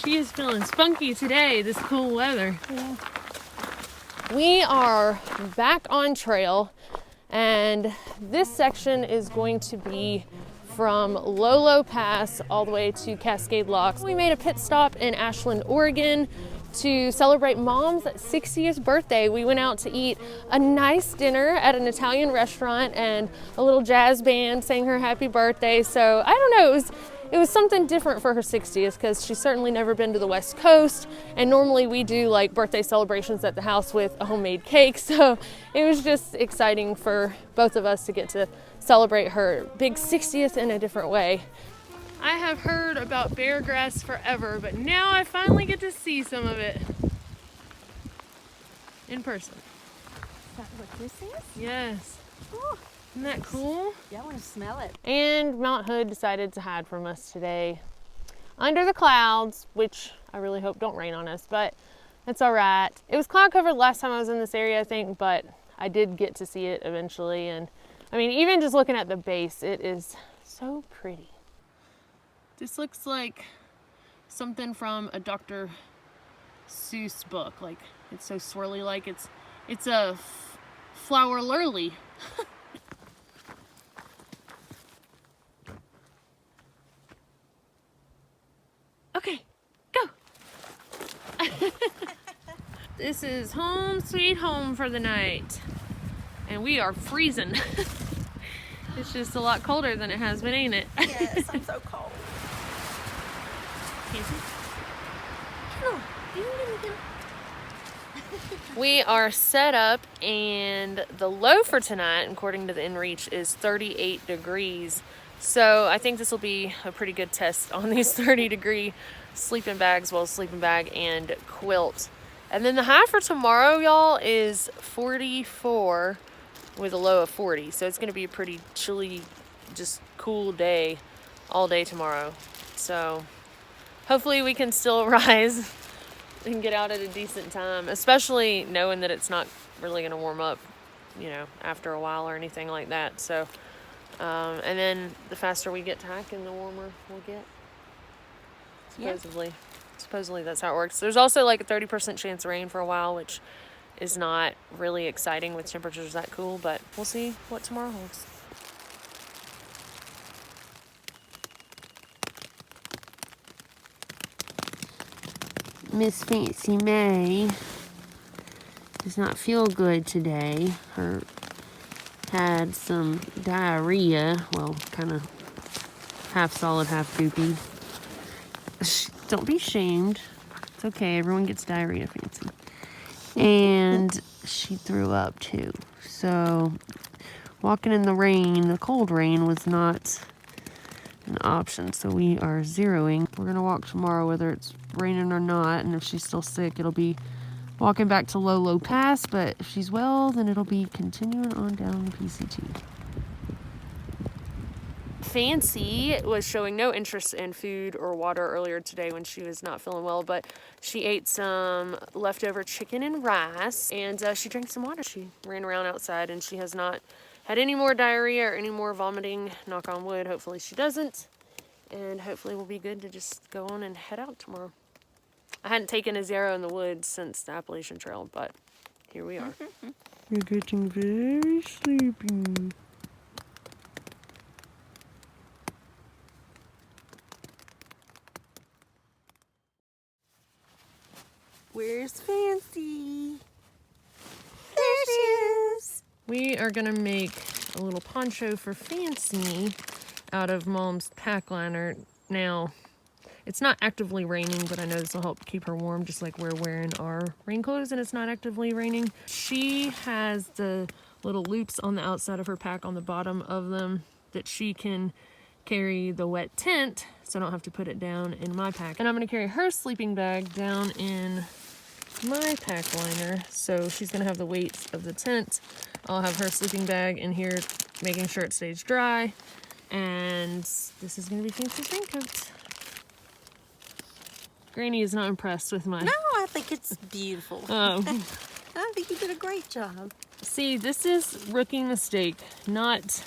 She is feeling spunky today, this cool weather. Yeah. We are back on trail, and this section is going to be from Lolo Pass all the way to Cascade Locks. We made a pit stop in Ashland, Oregon to celebrate Mom's 60th birthday. We went out to eat a nice dinner at an Italian restaurant, and a little jazz band sang her happy birthday. So I don't know, it was something different for her 60th because she's certainly never been to the West Coast, and normally we do like birthday celebrations at the house with a homemade cake. So it was just exciting for both of us to get to celebrate her big 60th in a different way. I have heard about bear grass forever, but now I finally get to see some of it in person. Is that what this is? Yes. Oh, isn't that cool? Yeah, I want to smell it. And Mount Hood decided to hide from us today under the clouds, which I really hope don't rain on us, but it's all right. It was cloud covered last time I was in this area, I think, but I did get to see it eventually. And I mean, even just looking at the base, it is so pretty. This looks like something from a Dr. Seuss book. Like, it's so swirly, like it's a flower lurley. Okay, go. This is home sweet home for the night. And we are freezing. It's just a lot colder than it has been, ain't it? Yes, I'm so cold. We are set up, and the low for tonight, according to the inReach, is 38 degrees. So I think this will be a pretty good test on these 30-degree sleeping bags, well, sleeping bag and quilt. And then the high for tomorrow, y'all, is 44 with a low of 40. So it's going to be a pretty chilly, just cool day all day tomorrow. So hopefully we can still rise and get out at a decent time, especially knowing that it's not really going to warm up, you know, after a while or anything like that. So, and then the faster we get to hiking, the warmer we'll get. Supposedly. Yeah. Supposedly that's how it works. There's also like a 30% chance of rain for a while, which is not really exciting with temperatures that cool, but we'll see what tomorrow holds. Miss Fancy May does not feel good today. Her had some diarrhea, well, kind of half solid, half goopy. Don't be ashamed. It's okay. Everyone gets diarrhea, Fancy. And she threw up too. So walking in the rain, the cold rain, was not an option. So we are zeroing. We're going to walk tomorrow whether it's raining or not. And if she's still sick, it'll be walking back to Lolo Pass. But if she's well, then it'll be continuing on down PCT. Fancy was showing no interest in food or water earlier today when she was not feeling well, but she ate some leftover chicken and rice, and she drank some water. She ran around outside, and she has not had any more diarrhea or any more vomiting. Knock on wood, hopefully she doesn't, and hopefully we'll be good to just go on and head out tomorrow. I hadn't taken a zero in the woods since the Appalachian Trail, but here we are. You're getting very sleepy. Where's Fancy? There she is. We are gonna make a little poncho for Fancy out of Mom's pack liner. Now, it's not actively raining, but I know this will help keep her warm, just like we're wearing our rain clothes and it's not actively raining. She has the little loops on the outside of her pack on the bottom of them that she can carry the wet tent, so I don't have to put it down in my pack. And I'm gonna carry her sleeping bag down in my pack liner, so she's gonna have the weight of the tent. I'll have her sleeping bag in here, making sure it stays dry, and this is gonna be Fancy's raincoat. Granny is not impressed with my... No, I think it's beautiful. Oh. I think you did a great job. See, this is rookie mistake, not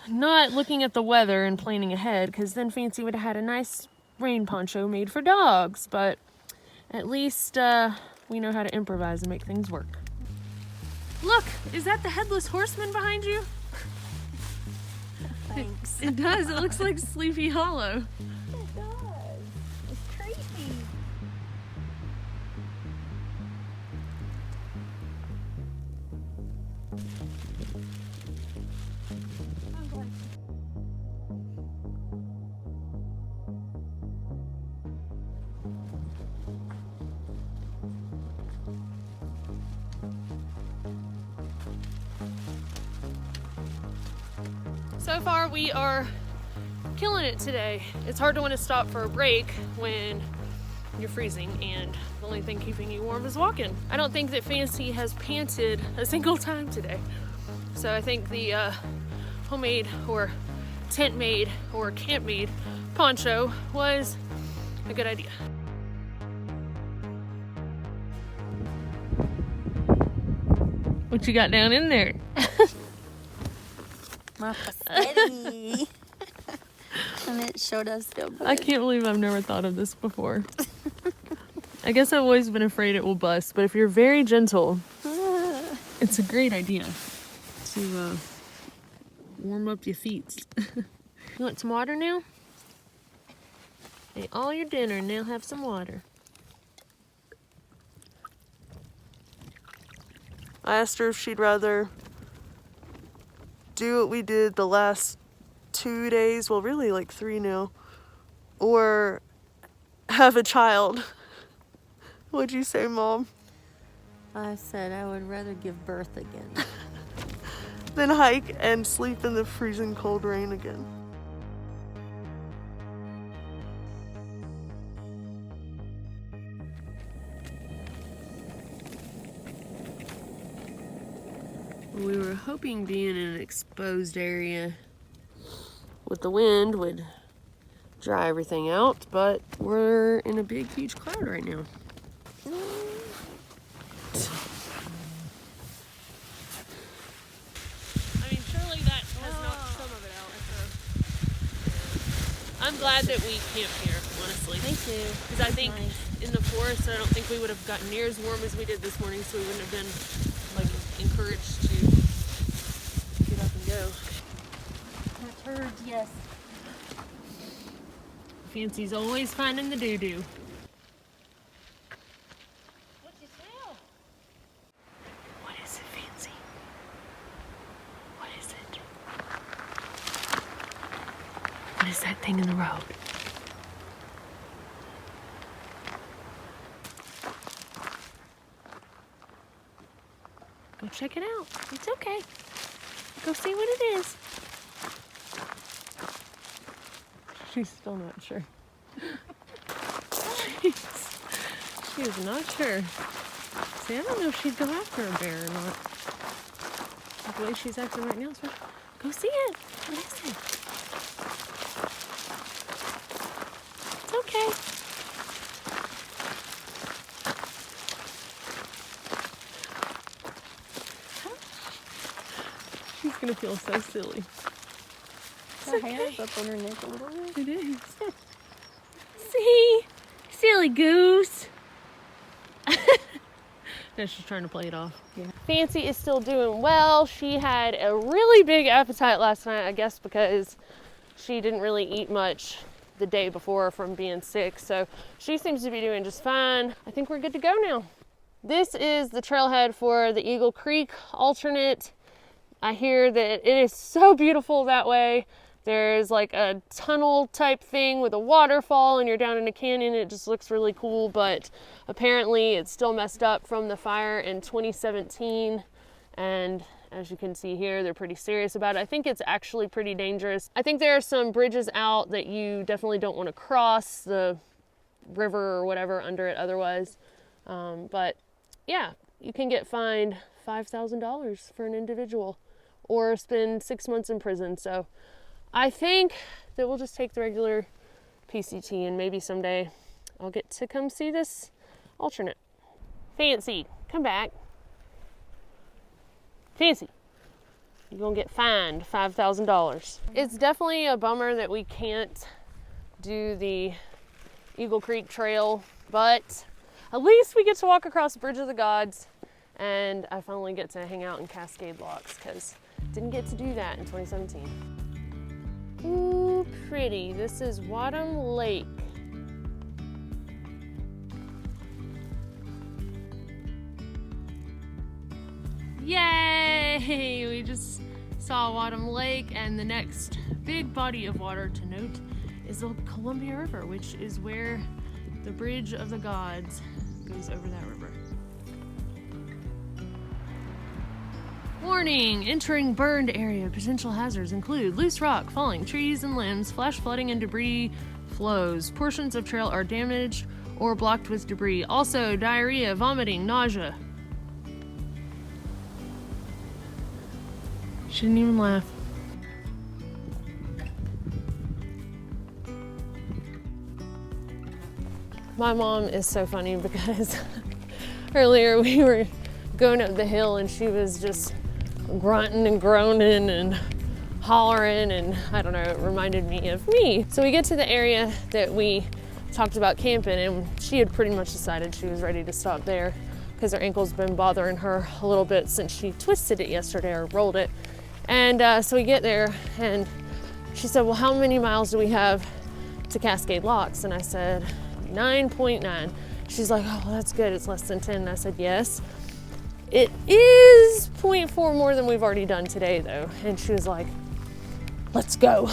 not looking at the weather and planning ahead, because then Fancy would have had a nice rain poncho made for dogs, but at least we know how to improvise and make things work. Look, is that the Headless Horseman behind you? Thanks. It does, it looks like Sleepy Hollow. It does. It's creepy. So far we are killing it today. It's hard to want to stop for a break when you're freezing and the only thing keeping you warm is walking. I don't think that Fancy has panted a single time today. So I think the homemade or tent made or camp made poncho was a good idea. What you got down in there? My spaghetti. And it showed us still good. I can't believe I've never thought of this before. I guess I've always been afraid it will bust, but if you're very gentle, it's a great idea to warm up your feet. You want some water now? Ate all your dinner and now have some water. I asked her if she'd rather do what we did the last 2 days, well really like 3 now, or have a child. What'd you say, Mom? I said I would rather give birth again. Then hike and sleep in the freezing cold rain again. We were hoping being in an exposed area with the wind would dry everything out, but we're in a big, huge cloud right now. I mean, surely that has knocked some of it out. I'm glad that we camped here, honestly. Me too. Because I think in the forest, I don't think we would have gotten near as warm as we did this morning, so we wouldn't have been like encouraged to get up and go. Turds, yes. Fancy's always finding the doo-doo. What'd you smell? What is it, Fancy? What is it? What is that thing in the road? Go check it out. It's okay. Go see what it is. She's still not sure. She is not sure. See, I don't know if she'd go after a bear or not. The way she's acting right now, so go see it. What is it? It's okay. She's gonna feel so silly. Her hair is up on her neck a little bit. It is. See? Silly goose. No, she's trying to play it off. Yeah. Fancy is still doing well. She had a really big appetite last night, I guess because she didn't really eat much the day before from being sick. So she seems to be doing just fine. I think we're good to go now. This is the trailhead for the Eagle Creek alternate. I hear that it is so beautiful that way. There's like a tunnel type thing with a waterfall and you're down in a canyon. It just looks really cool, but apparently it's still messed up from the fire in 2017. And as you can see here, they're pretty serious about it. I think it's actually pretty dangerous. I think there are some bridges out that you definitely don't want to cross the river or whatever under it otherwise. But yeah, you can get fined $5,000 for an individual or spend 6 months in prison. So I think that we'll just take the regular PCT and maybe someday I'll get to come see this alternate. Fancy, come back. Fancy. you're gonna get fined $5,000. It's definitely a bummer that we can't do the Eagle Creek Trail, but at least we get to walk across the Bridge of the Gods, and I finally get to hang out in Cascade Locks because didn't get to do that in 2017. Ooh, pretty. This is Wadham Lake. Yay! We just saw Wadham Lake, and the next big body of water to note is the Columbia River, which is where the Bridge of the Gods goes over that river. Warning! Entering burned area. Potential hazards include loose rock, falling trees and limbs, flash flooding and debris flows. Portions of trail are damaged or blocked with debris. Also, diarrhea, vomiting, nausea. She didn't even laugh. My mom is so funny because earlier we were going up the hill and she was just grunting and groaning and hollering, and I don't know, it reminded me of me. So we get to the area that we talked about camping, and she had pretty much decided she was ready to stop there because her ankle's been bothering her a little bit since she twisted it yesterday or rolled it. And so we get there and she said, well, how many miles do we have to Cascade Locks? And I said, 9.9. She's like, oh, well, that's good. It's less than 10. And I said, yes. It is 0.4 more than we've already done today though. And she was like, let's go.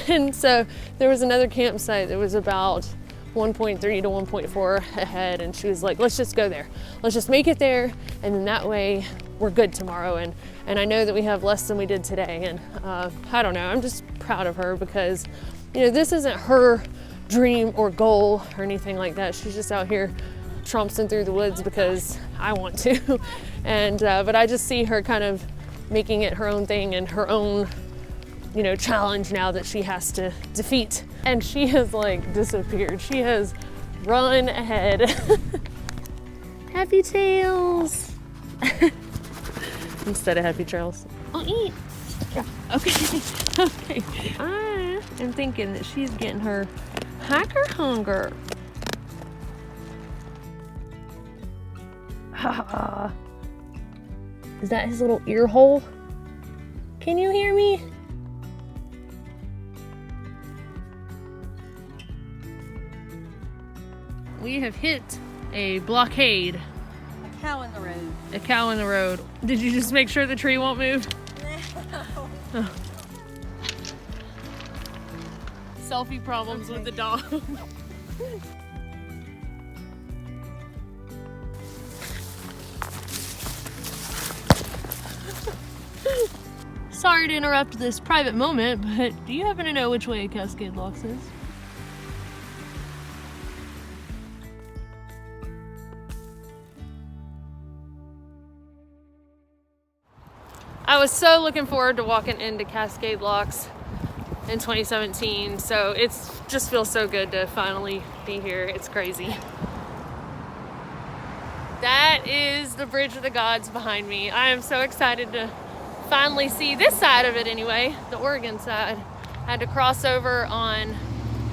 And so there was another campsite that was about 1.3 to 1.4 ahead, and she was like, let's just go there. Let's just make it there, and then that way we're good tomorrow. And I know that we have less than we did today, and I don't know, I'm just proud of her because, you know, this isn't her dream or goal or anything like that. She's just out here trompsing through the woods because I want to. And but I just see her kind of making it her own thing and her own, you know, challenge now that she has to defeat. And she has like disappeared. She has run ahead. Happy tails. Instead of happy trails. I'll eat. Yeah. Okay. Okay. I am thinking that she's getting her hiker hunger. Is that his little ear hole? Can you hear me? We have hit a blockade. A cow in the road. A cow in the road. Did you just make sure the tree won't move? No. Oh. Selfie problems with the dog. Sorry to interrupt this private moment, but do you happen to know which way Cascade Locks is? I was so looking forward to walking into Cascade Locks in 2017, so it just feels so good to finally be here. It's crazy. That is the Bridge of the Gods behind me. I am so excited to finally see this side of it anyway, the Oregon side. I had to cross over on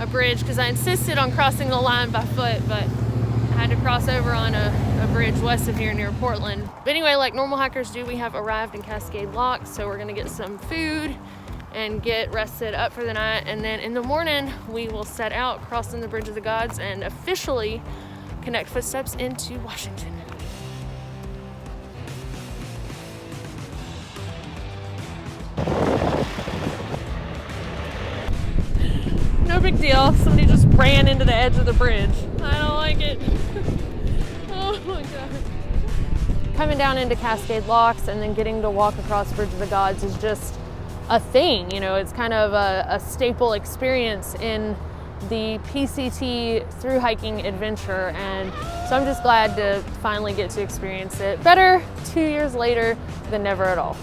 a bridge because I insisted on crossing the line by foot, but I had to cross over on a bridge west of here near Portland. But anyway, like normal hikers do, we have arrived in Cascade Locks, so we're gonna get some food and get rested up for the night, and then in the morning we will set out crossing the Bridge of the Gods and officially connect footsteps into Washington. No big deal. Somebody just ran into the edge of the bridge. I don't like it. Oh my God. Coming down into Cascade Locks and then getting to walk across Bridge of the Gods is just a thing. You know, it's kind of a staple experience in the PCT through hiking adventure. And so I'm just glad to finally get to experience it. Better 2 years later than never at all.